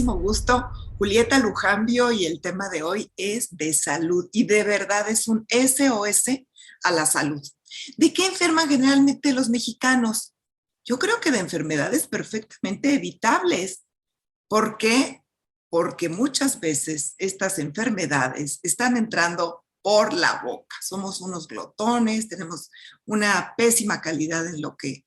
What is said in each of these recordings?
muchísimo gusto, Julieta Lujambio, y el tema de hoy es de salud y de verdad es un SOS a la salud. ¿De qué enferman generalmente los mexicanos? Yo creo que de enfermedades perfectamente evitables. ¿Por qué? Porque muchas veces estas enfermedades están entrando por la boca. Somos unos glotones, tenemos una pésima calidad en lo que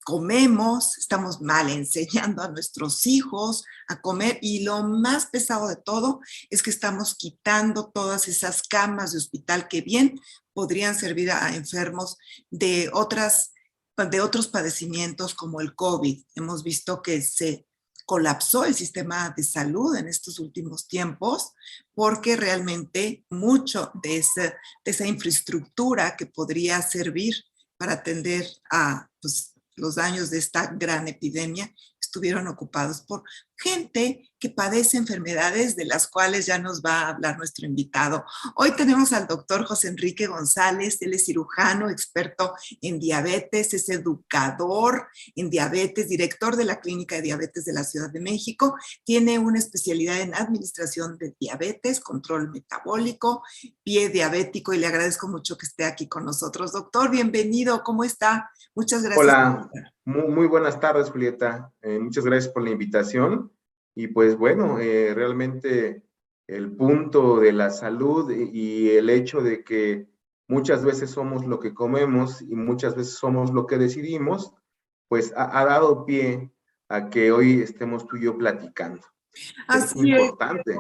comemos, estamos mal enseñando a nuestros hijos a comer y lo más pesado de todo es que estamos quitando todas esas camas de hospital que bien podrían servir a enfermos de otros padecimientos como el COVID. Hemos visto que se colapsó el sistema de salud en estos últimos tiempos porque realmente mucho de esa infraestructura que podría servir para atender a los daños de esta gran epidemia estuvieron ocupados por gente que padece enfermedades de las cuales ya nos va a hablar nuestro invitado. Hoy tenemos al doctor José Enrique González, él es cirujano, experto en diabetes, es educador en diabetes, director de la Clínica de Diabetes de la Ciudad de México, tiene una especialidad en administración de diabetes, control metabólico, pie diabético y le agradezco mucho que esté aquí con nosotros. Doctor, bienvenido, ¿cómo está? Muchas gracias. Hola, muy buenas tardes, Julieta. Muchas gracias por la invitación. Y pues bueno, realmente el punto de la salud y el hecho de que muchas veces somos lo que comemos y muchas veces somos lo que decidimos, pues ha dado pie a que hoy estemos tú y yo platicando. Es muy Así es. importante.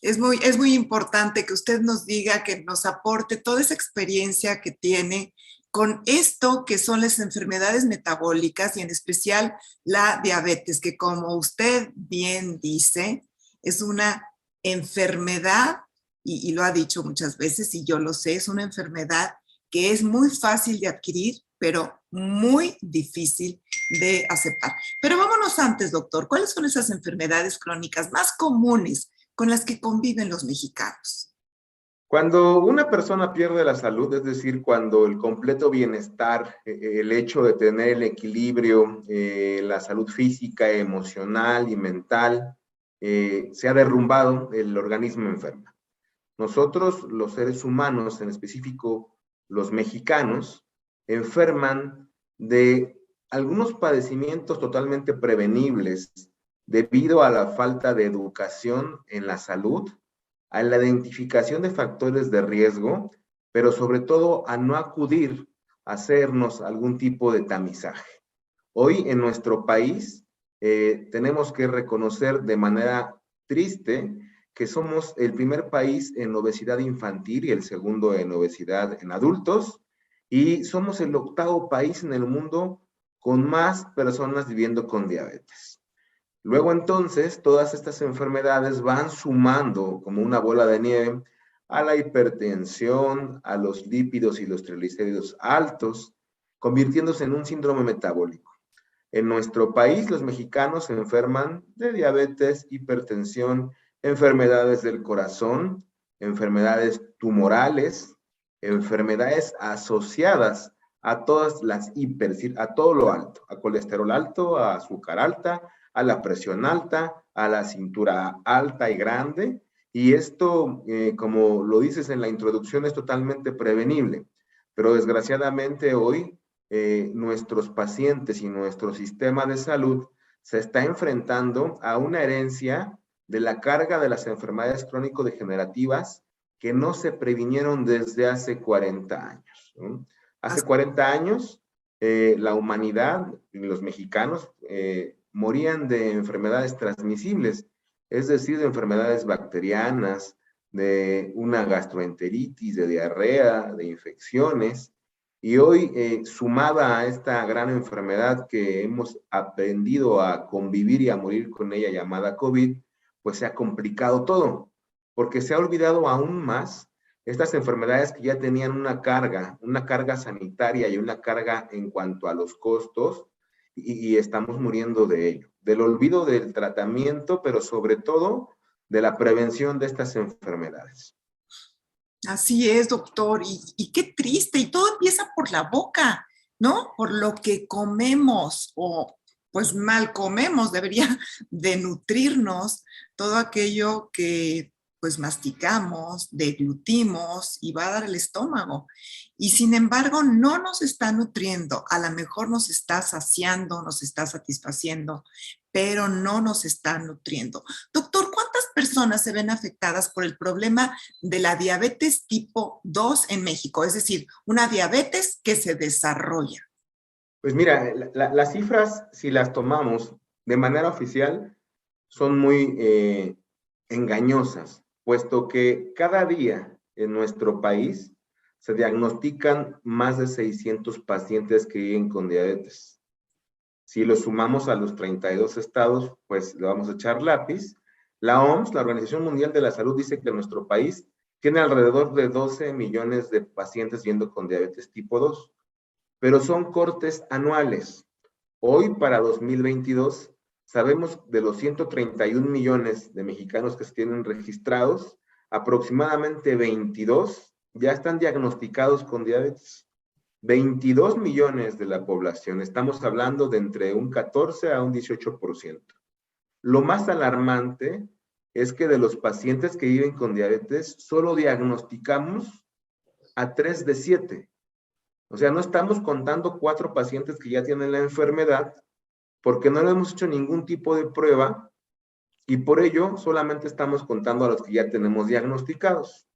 Es muy importante que usted nos diga, que nos aporte toda esa experiencia que tiene con esto que son las enfermedades metabólicas y en especial la diabetes, que como usted bien dice, es una enfermedad, y lo ha dicho muchas veces, y yo lo sé, es una enfermedad que es muy fácil de adquirir, pero muy difícil de aceptar. Pero vámonos antes, doctor, ¿cuáles son esas enfermedades crónicas más comunes con las que conviven los mexicanos? Cuando una persona pierde la salud, es decir, cuando el completo bienestar, el hecho de tener el equilibrio, la salud física, emocional y mental, se ha derrumbado, el organismo enferma. Nosotros, los seres humanos, en específico los mexicanos, enferman de algunos padecimientos totalmente prevenibles debido a la falta de educación en la salud, a la identificación de factores de riesgo, pero sobre todo a no acudir a hacernos algún tipo de tamizaje. Hoy en nuestro país tenemos que reconocer de manera triste que somos el primer país en obesidad infantil y el segundo en obesidad en adultos, y somos el octavo país en el mundo con más personas viviendo con diabetes. Luego entonces, todas estas enfermedades van sumando como una bola de nieve a la hipertensión, a los lípidos y los triglicéridos altos, convirtiéndose en un síndrome metabólico. En nuestro país, los mexicanos se enferman de diabetes, hipertensión, enfermedades del corazón, enfermedades tumorales, enfermedades asociadas a todas las a todo lo alto, a colesterol alto, a azúcar alta, a la presión alta, a la cintura alta y grande, y esto, como lo dices en la introducción, es totalmente prevenible, pero desgraciadamente hoy nuestros pacientes y nuestro sistema de salud se está enfrentando a una herencia de la carga de las enfermedades crónico-degenerativas que no se previnieron desde hace 40 años, ¿no? Hace 40 años, la humanidad y los mexicanos morían de enfermedades transmisibles, es decir, de enfermedades bacterianas, de una gastroenteritis, de diarrea, de infecciones. Y hoy, sumada a esta gran enfermedad que hemos aprendido a convivir y a morir con ella llamada COVID, pues se ha complicado todo, porque se ha olvidado aún más estas enfermedades que ya tenían una carga sanitaria y una carga en cuanto a los costos, y estamos muriendo de ello, del olvido del tratamiento, pero sobre todo de la prevención de estas enfermedades. Así es, doctor, y qué triste, y todo empieza por la boca, ¿no? Por lo que comemos, o pues mal comemos, debería de nutrirnos todo aquello que pues masticamos, deglutimos y va a dar el estómago. Y sin embargo, no nos está nutriendo, a lo mejor nos está saciando, nos está satisfaciendo, pero no nos está nutriendo. Doctor, ¿cuántas personas se ven afectadas por el problema de la diabetes tipo 2 en México? Es decir, una diabetes que se desarrolla. Pues mira, las cifras, si las tomamos de manera oficial, son muy engañosas, puesto que cada día en nuestro país se diagnostican más de 600 pacientes que viven con diabetes. Si lo sumamos a los 32 estados, pues le vamos a echar lápiz. La OMS, la Organización Mundial de la Salud, dice que nuestro país tiene alrededor de 12 millones de pacientes viviendo con diabetes tipo 2, pero son cortes anuales. Hoy, para 2022, sabemos de los 131 millones de mexicanos que se tienen registrados, aproximadamente 22 ya están diagnosticados con diabetes. 22 millones de la población, estamos hablando de entre un 14 a un 18%. Lo más alarmante es que de los pacientes que viven con diabetes, solo diagnosticamos a 3 de 7. O sea, no estamos contando 4 pacientes que ya tienen la enfermedad porque no le hemos hecho ningún tipo de prueba y por ello solamente estamos contando a los que ya tenemos diagnosticados.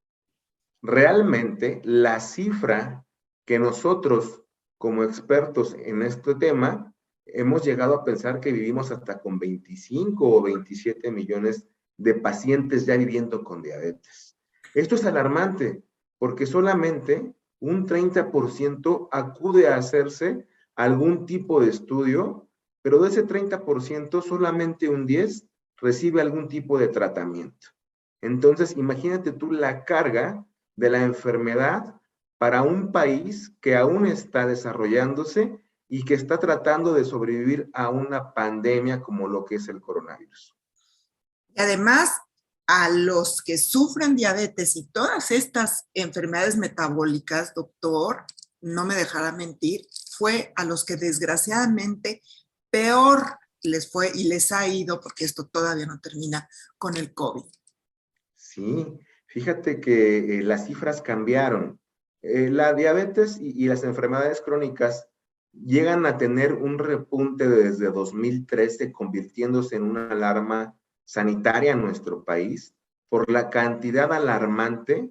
Realmente, la cifra que nosotros, como expertos en este tema, hemos llegado a pensar que vivimos hasta con 25 o 27 millones de pacientes ya viviendo con diabetes. Esto es alarmante, porque solamente un 30% acude a hacerse algún tipo de estudio, pero de ese 30%, solamente un 10% recibe algún tipo de tratamiento. Entonces, imagínate tú la carga de la enfermedad para un país que aún está desarrollándose y que está tratando de sobrevivir a una pandemia como lo que es el coronavirus. Y además, a los que sufren diabetes y todas estas enfermedades metabólicas, doctor, no me dejará mentir, fue a los que desgraciadamente peor les fue y les ha ido, porque esto todavía no termina, con el COVID. Sí, fíjate que las cifras cambiaron. La diabetes y las enfermedades crónicas llegan a tener un repunte desde 2013, convirtiéndose en una alarma sanitaria en nuestro país por la cantidad alarmante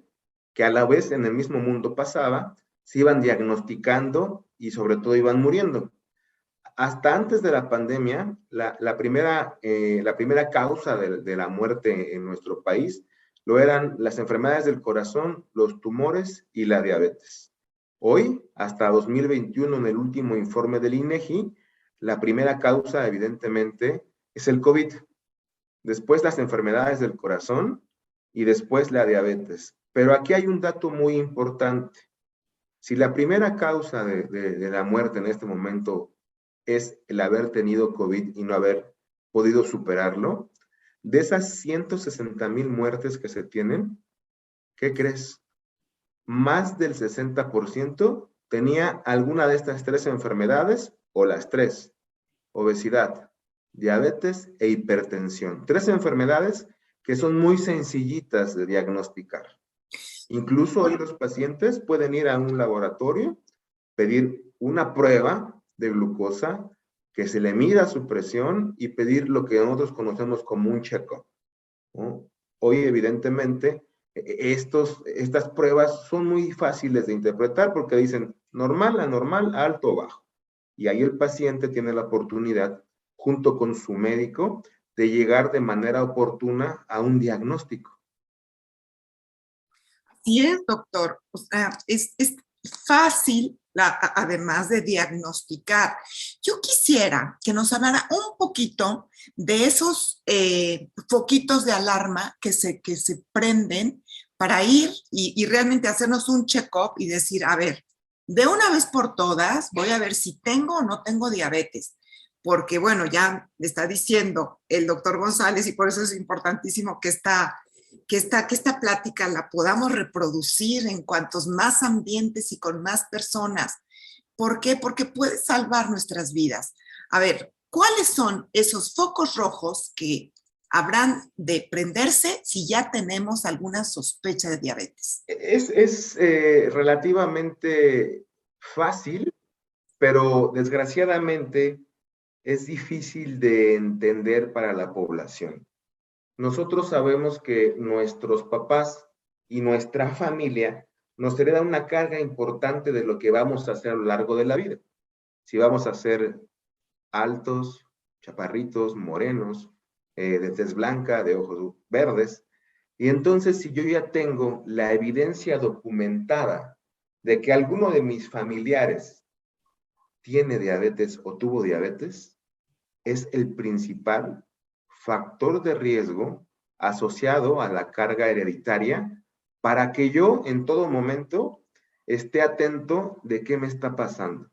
que a la vez en el mismo mundo pasaba, se iban diagnosticando y sobre todo iban muriendo. Hasta antes de la pandemia, la primera causa de la muerte en nuestro país lo eran las enfermedades del corazón, los tumores y la diabetes. Hoy, hasta 2021, en el último informe del INEGI, la primera causa, evidentemente, es el COVID. Después las enfermedades del corazón y después la diabetes. Pero aquí hay un dato muy importante. Si la primera causa de la muerte en este momento es el haber tenido COVID y no haber podido superarlo, de esas 160,000 muertes que se tienen, ¿qué crees? Más del 60% tenía alguna de estas 3 enfermedades o las 3: obesidad, diabetes e hipertensión. 3 enfermedades que son muy sencillitas de diagnosticar. Incluso hoy los pacientes pueden ir a un laboratorio, pedir una prueba de glucosa, que se le mida su presión y pedir lo que nosotros conocemos como un check-up, ¿no? Hoy, evidentemente, estas pruebas son muy fáciles de interpretar porque dicen normal, anormal, alto o bajo. Y ahí el paciente tiene la oportunidad, junto con su médico, de llegar de manera oportuna a un diagnóstico. Así es, doctor. O sea, es fácil, además de diagnosticar. Yo quisiera que nos hablara un poquito de esos foquitos de alarma que se prenden para ir y realmente hacernos un check-up y decir, a ver, de una vez por todas, voy a ver si tengo o no tengo diabetes. Porque, bueno, ya me está diciendo el doctor González y por eso es importantísimo que esta plática la podamos reproducir en cuantos más ambientes y con más personas. ¿Por qué? Porque puede salvar nuestras vidas. A ver, ¿Cuáles son esos focos rojos que habrán de prenderse si ya tenemos alguna sospecha de diabetes? Es relativamente fácil, pero desgraciadamente es difícil de entender para la población. Nosotros sabemos que nuestros papás y nuestra familia nos heredan una carga importante de lo que vamos a hacer a lo largo de la vida. Si vamos a ser altos, chaparritos, morenos, de tez blanca, de ojos verdes. Y entonces, si yo ya tengo la evidencia documentada de que alguno de mis familiares tiene diabetes o tuvo diabetes, es el principal factor de riesgo asociado a la carga hereditaria para que yo en todo momento esté atento de qué me está pasando,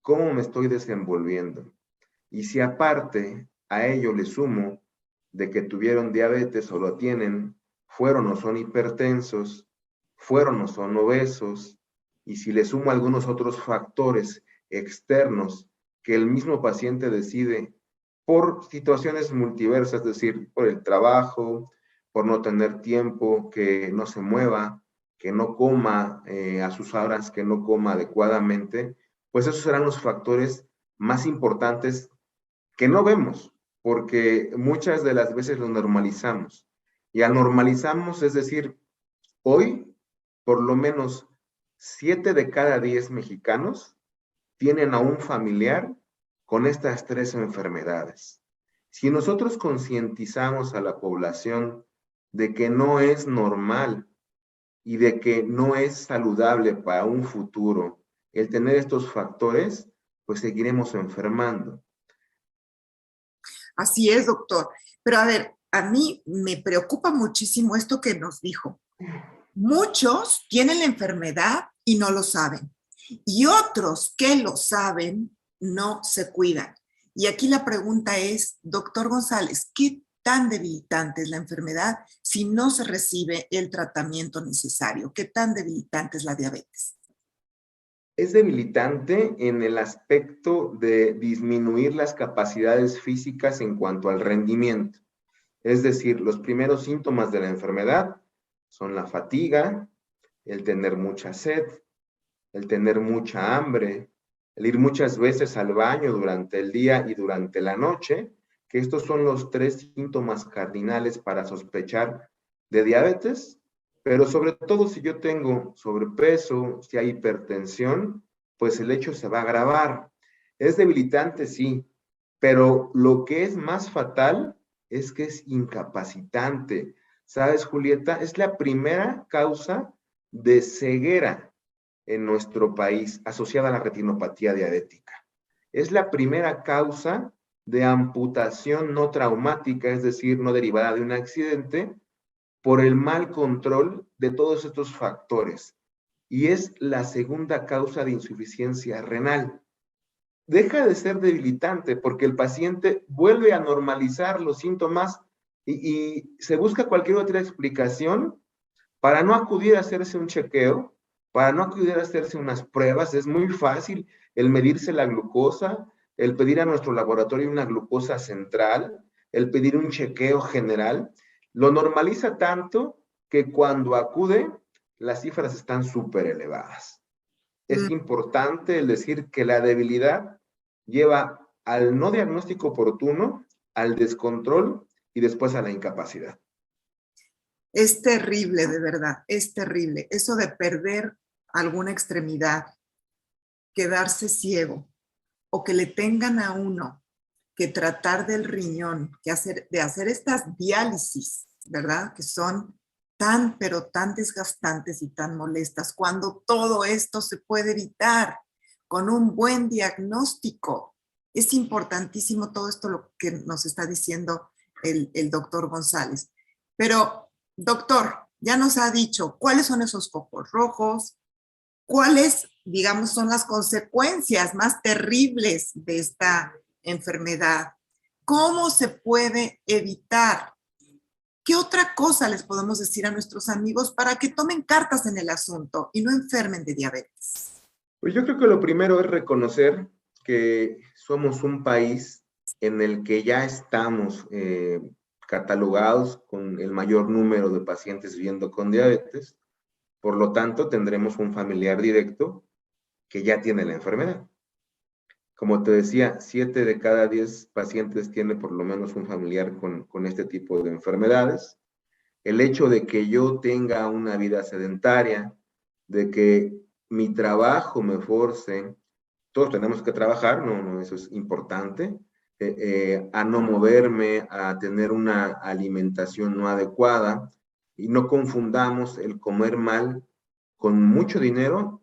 cómo me estoy desenvolviendo. Y si aparte a ello le sumo de que tuvieron diabetes o lo tienen, fueron o son hipertensos, fueron o son obesos, y si le sumo algunos otros factores externos que el mismo paciente decide por situaciones multiversas, es decir, por el trabajo, por no tener tiempo, que no se mueva, que no coma a sus horas, que no coma adecuadamente, pues esos serán los factores más importantes que no vemos, porque muchas de las veces lo normalizamos. Y al normalizamos, es decir, hoy por lo menos 7 de cada 10 mexicanos tienen a un familiar con estas 3 enfermedades. Si nosotros concientizamos a la población de que no es normal y de que no es saludable para un futuro el tener estos factores, pues seguiremos enfermando. Así es, doctor. Pero a ver, a mí me preocupa muchísimo esto que nos dijo. Muchos tienen la enfermedad y no lo saben. Y otros que lo saben no se cuidan. Y aquí la pregunta es, doctor González, ¿qué tan debilitante es la enfermedad si no se recibe el tratamiento necesario? ¿Qué tan debilitante es la diabetes? Es debilitante en el aspecto de disminuir las capacidades físicas en cuanto al rendimiento. Es decir, los primeros síntomas de la enfermedad son la fatiga, el tener mucha sed, el tener mucha hambre, el ir muchas veces al baño durante el día y durante la noche, que estos son los 3 síntomas cardinales para sospechar de diabetes, pero sobre todo si yo tengo sobrepeso, si hay hipertensión, pues el hecho se va a agravar. Es debilitante, sí, pero lo que es más fatal es que es incapacitante. ¿Sabes, Julieta? Es la primera causa de ceguera en nuestro país asociada a la retinopatía diabética. Es la primera causa de amputación no traumática, es decir, no derivada de un accidente, por el mal control de todos estos factores. Y es la segunda causa de insuficiencia renal. Deja de ser debilitante porque el paciente vuelve a normalizar los síntomas y se busca cualquier otra explicación para no acudir a hacerse un chequeo, para no acudir a hacerse unas pruebas. Es muy fácil el medirse la glucosa, el pedir a nuestro laboratorio una glucosa central, el pedir un chequeo general. Lo normaliza tanto que cuando acude, las cifras están súper elevadas. Es importante el decir que la debilidad lleva al no diagnóstico oportuno, al descontrol y después a la incapacidad. Es terrible, de verdad, es terrible. Eso de perder alguna extremidad, quedarse ciego o que le tengan a uno que tratar del riñón, de hacer estas diálisis, ¿verdad? Que son tan, pero tan desgastantes y tan molestas, cuando todo esto se puede evitar con un buen diagnóstico. Es importantísimo todo esto lo que nos está diciendo el doctor González. Pero, doctor, ya nos ha dicho cuáles son esos focos rojos, cuáles, digamos, son las consecuencias más terribles de esta enfermedad, cómo se puede evitar. ¿Qué otra cosa les podemos decir a nuestros amigos para que tomen cartas en el asunto y no enfermen de diabetes? Pues yo creo que lo primero es reconocer que somos un país en el que ya estamos catalogados con el mayor número de pacientes viviendo con diabetes. Por lo tanto, tendremos un familiar directo que ya tiene la enfermedad. Como te decía, 7 de cada 10 pacientes tiene por lo menos un familiar con este tipo de enfermedades. El hecho de que yo tenga una vida sedentaria, de que mi trabajo me force, todos tenemos que trabajar, no, eso es importante, a no moverme, a tener una alimentación no adecuada, y no confundamos el comer mal con mucho dinero.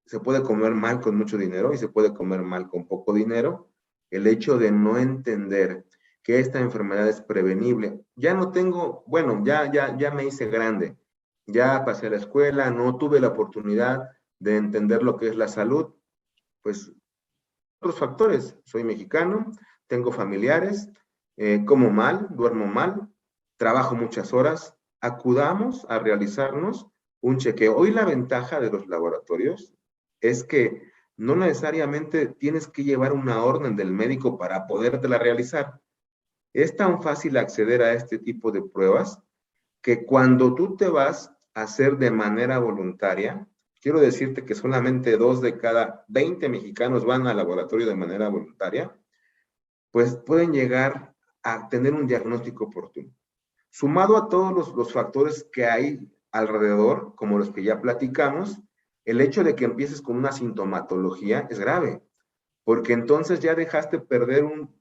Se puede comer mal con mucho dinero y se puede comer mal con poco dinero. El hecho de no entender que esta enfermedad es prevenible. Ya no tengo, bueno, ya me hice grande, ya pasé a la escuela, no tuve la oportunidad de entender lo que es la salud, pues otros factores. Soy mexicano, tengo familiares, como mal, duermo mal, trabajo muchas horas. Acudamos a realizarnos un chequeo. Hoy la ventaja de los laboratorios es que no necesariamente tienes que llevar una orden del médico para podértela realizar. Es tan fácil acceder a este tipo de pruebas que cuando tú te vas a hacer de manera voluntaria, quiero decirte que solamente 2 de cada 20 mexicanos van al laboratorio de manera voluntaria, pues pueden llegar a tener un diagnóstico oportuno. Sumado a todos los factores que hay alrededor, como los que ya platicamos, el hecho de que empieces con una sintomatología es grave, porque entonces ya dejaste perder un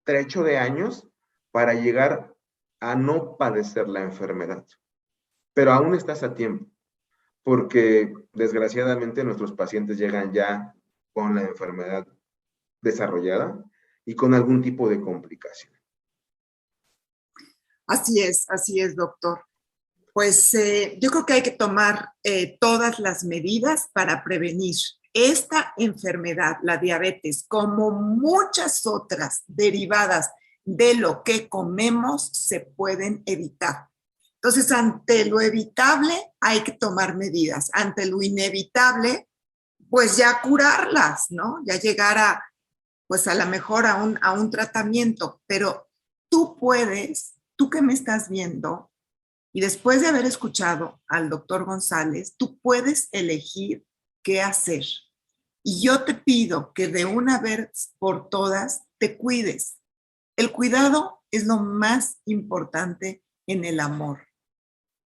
trecho de años para llegar a no padecer la enfermedad. Pero aún estás a tiempo, porque desgraciadamente nuestros pacientes llegan ya con la enfermedad desarrollada y con algún tipo de complicación. Así es, doctor. Pues yo creo que hay que tomar todas las medidas para prevenir esta enfermedad, la diabetes, como muchas otras derivadas de lo que comemos, se pueden evitar. Entonces, ante lo evitable hay que tomar medidas. Ante lo inevitable, pues ya curarlas, ¿no? Ya llegar a, pues a lo mejor a un tratamiento. Pero tú puedes, tú que me estás viendo, y después de haber escuchado al doctor González, tú puedes elegir qué hacer. Y yo te pido que de una vez por todas te cuides. El cuidado es lo más importante en el amor.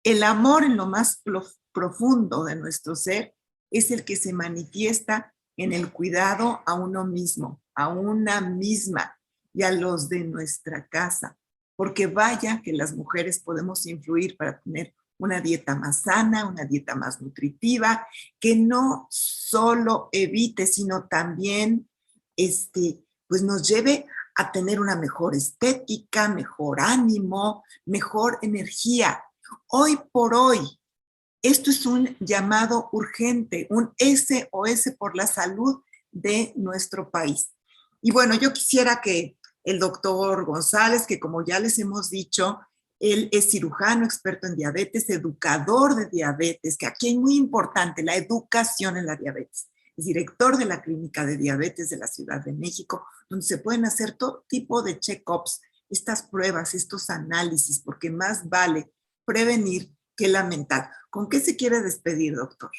El amor en lo más profundo de nuestro ser es el que se manifiesta en el cuidado a uno mismo, a una misma y a los de nuestra casa. Porque vaya que las mujeres podemos influir para tener una dieta más sana, una dieta más nutritiva, que no solo evite, sino también pues nos lleve a tener una mejor estética, mejor ánimo, mejor energía. Hoy por hoy, esto es un llamado urgente, un SOS por la salud de nuestro país. Y bueno, yo quisiera que el doctor González, que como ya les hemos dicho, él es cirujano, experto en diabetes, educador de diabetes, que aquí es muy importante la educación en la diabetes. Es director de la Clínica de Diabetes de la Ciudad de México, donde se pueden hacer todo tipo de check-ups, estas pruebas, estos análisis, porque más vale prevenir que lamentar. ¿Con qué se quiere despedir, doctor?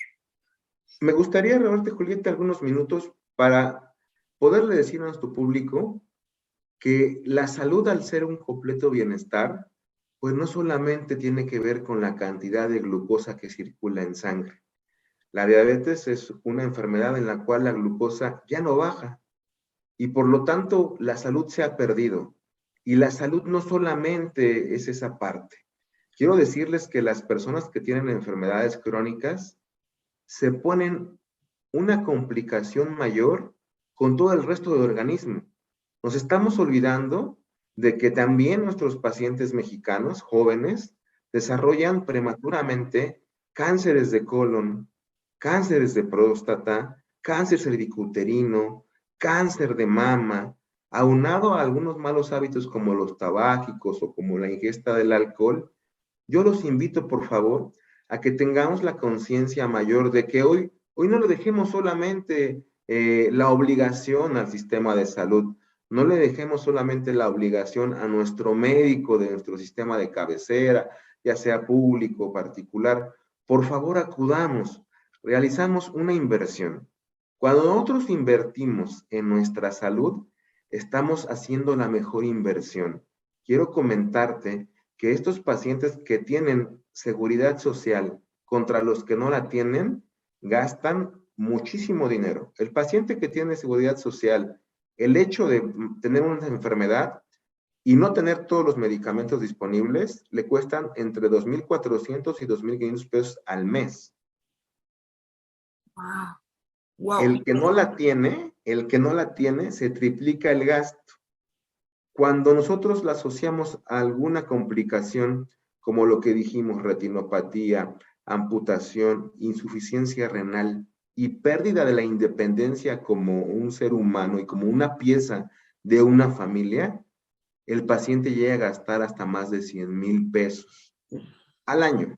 Me gustaría robarte, Julieta, algunos minutos para poderle decir a nuestro público que la salud, al ser un completo bienestar, pues no solamente tiene que ver con la cantidad de glucosa que circula en sangre. La diabetes es una enfermedad en la cual la glucosa ya no baja y por lo tanto la salud se ha perdido. Y la salud no solamente es esa parte. Quiero decirles que las personas que tienen enfermedades crónicas se ponen una complicación mayor con todo el resto del organismo. Nos estamos olvidando de que también nuestros pacientes mexicanos jóvenes desarrollan prematuramente cánceres de colon, cánceres de próstata, cáncer cervicuterino, cáncer de mama, aunado a algunos malos hábitos como los tabáquicos o como la ingesta del alcohol. Yo los invito, por favor, a que tengamos la conciencia mayor de que hoy no le dejemos solamente la obligación al sistema de salud. No le dejemos solamente la obligación a nuestro médico de nuestro sistema de cabecera, ya sea público o particular. Por favor, acudamos, realizamos una inversión. Cuando nosotros invertimos en nuestra salud, estamos haciendo la mejor inversión. Quiero comentarte que estos pacientes que tienen seguridad social contra los que no la tienen, gastan muchísimo dinero. El paciente que tiene seguridad social, el hecho de tener una enfermedad y no tener todos los medicamentos disponibles, le cuestan entre 2,400 y 2,500 pesos al mes. Wow. Wow. El que no la tiene, se triplica el gasto. Cuando nosotros la asociamos a alguna complicación, como lo que dijimos, retinopatía, amputación, insuficiencia renal y pérdida de la independencia como un ser humano y como una pieza de una familia, el paciente llega a gastar hasta más de 100,000 pesos al año,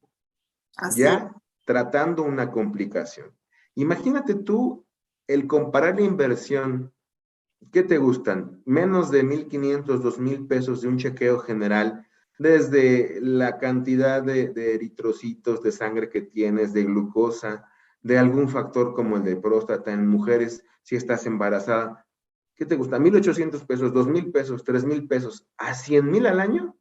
ya tratando una complicación. Imagínate tú el comparar la inversión. ¿Qué te gustan? Menos de 1,500, 2,000 pesos de un chequeo general, desde la cantidad de eritrocitos de sangre que tienes, de glucosa, de algún factor como el de próstata en mujeres, si estás embarazada. ¿Qué te gusta? 1,800 pesos, 2,000 pesos, 3,000 pesos, ¿a 100,000 al año?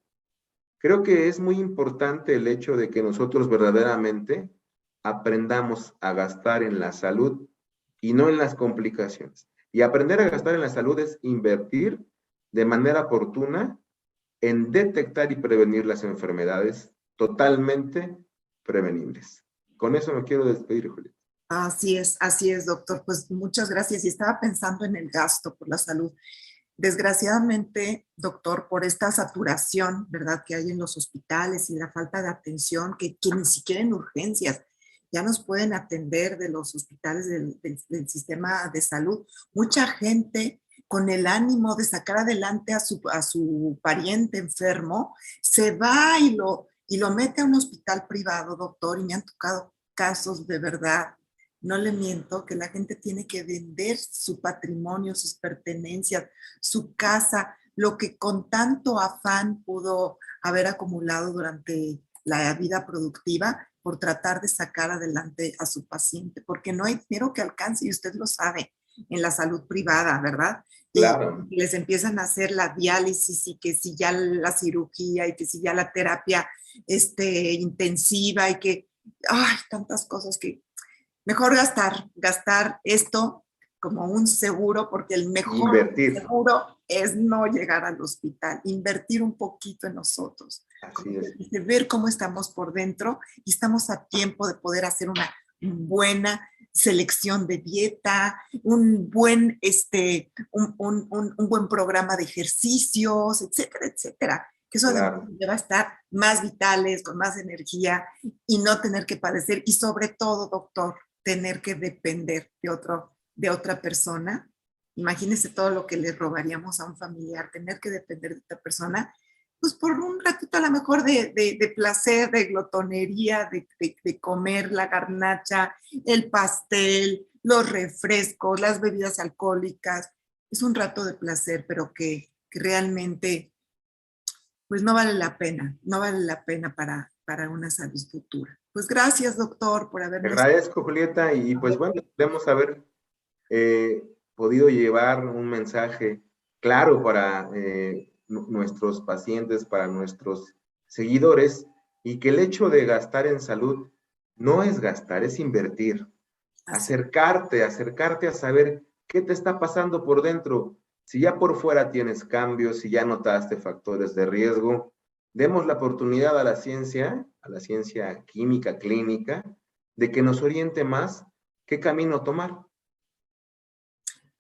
Creo que es muy importante el hecho de que nosotros verdaderamente aprendamos a gastar en la salud y no en las complicaciones. Y aprender a gastar en la salud es invertir de manera oportuna en detectar y prevenir las enfermedades totalmente prevenibles. Con eso me quiero despedir, Julieta. Así es, doctor. Pues muchas gracias. Y estaba pensando en el gasto por la salud. Desgraciadamente, doctor, por esta saturación, ¿verdad?, que hay en los hospitales y la falta de atención, que ni siquiera en urgencias ya nos pueden atender de los hospitales del sistema de salud. Mucha gente con el ánimo de sacar adelante a su pariente enfermo, se va y lo mete a un hospital privado, doctor, y me han tocado casos de verdad, no le miento, que la gente tiene que vender su patrimonio, sus pertenencias, su casa, lo que con tanto afán pudo haber acumulado durante la vida productiva por tratar de sacar adelante a su paciente, porque no hay dinero que alcance, y usted lo sabe, en la salud privada, ¿verdad? Claro. Y les empiezan a hacer la diálisis y que si ya la cirugía y que si ya la terapia intensiva y que, ay, tantas cosas que mejor gastar esto como un seguro, porque el mejor seguro es no llegar al hospital, invertir un poquito en nosotros. Así es. Ver cómo estamos por dentro y estamos a tiempo de poder hacer una buena selección de dieta, un buen programa de ejercicios, etcétera, etcétera. Que eso claro, además va a estar más vitales, con más energía y no tener que padecer. Y sobre todo, doctor, tener que depender de otra persona. Imagínese todo lo que le robaríamos a un familiar, tener que depender de otra persona, pues por un ratito a lo mejor de placer, de glotonería, de comer la garnacha, el pastel, los refrescos, las bebidas alcohólicas. Es un rato de placer, pero que realmente pues no vale la pena para una salud futura. Pues gracias, doctor, por haberme... Te agradezco, Julieta, y pues bueno, debemos haber podido llevar un mensaje claro para nuestros pacientes, para nuestros seguidores, y que el hecho de gastar en salud no es gastar, es invertir. Acercarte a saber qué te está pasando por dentro. Si ya por fuera tienes cambios, si ya notaste factores de riesgo, demos la oportunidad a la ciencia química, clínica, de que nos oriente más qué camino tomar.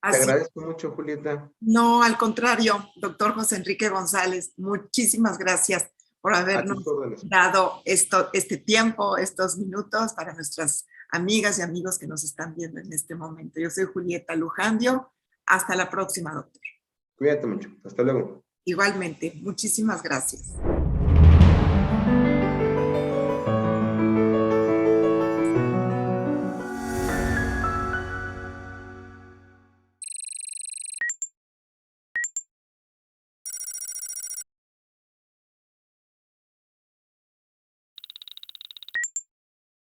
Te agradezco mucho, Julieta. No, al contrario, doctor José Enrique González, muchísimas gracias por habernos dado este tiempo, estos minutos para nuestras amigas y amigos que nos están viendo en este momento. Yo soy Julieta Lujandio. Hasta la próxima, doctor. Cuídate mucho. Hasta luego. Igualmente, muchísimas gracias.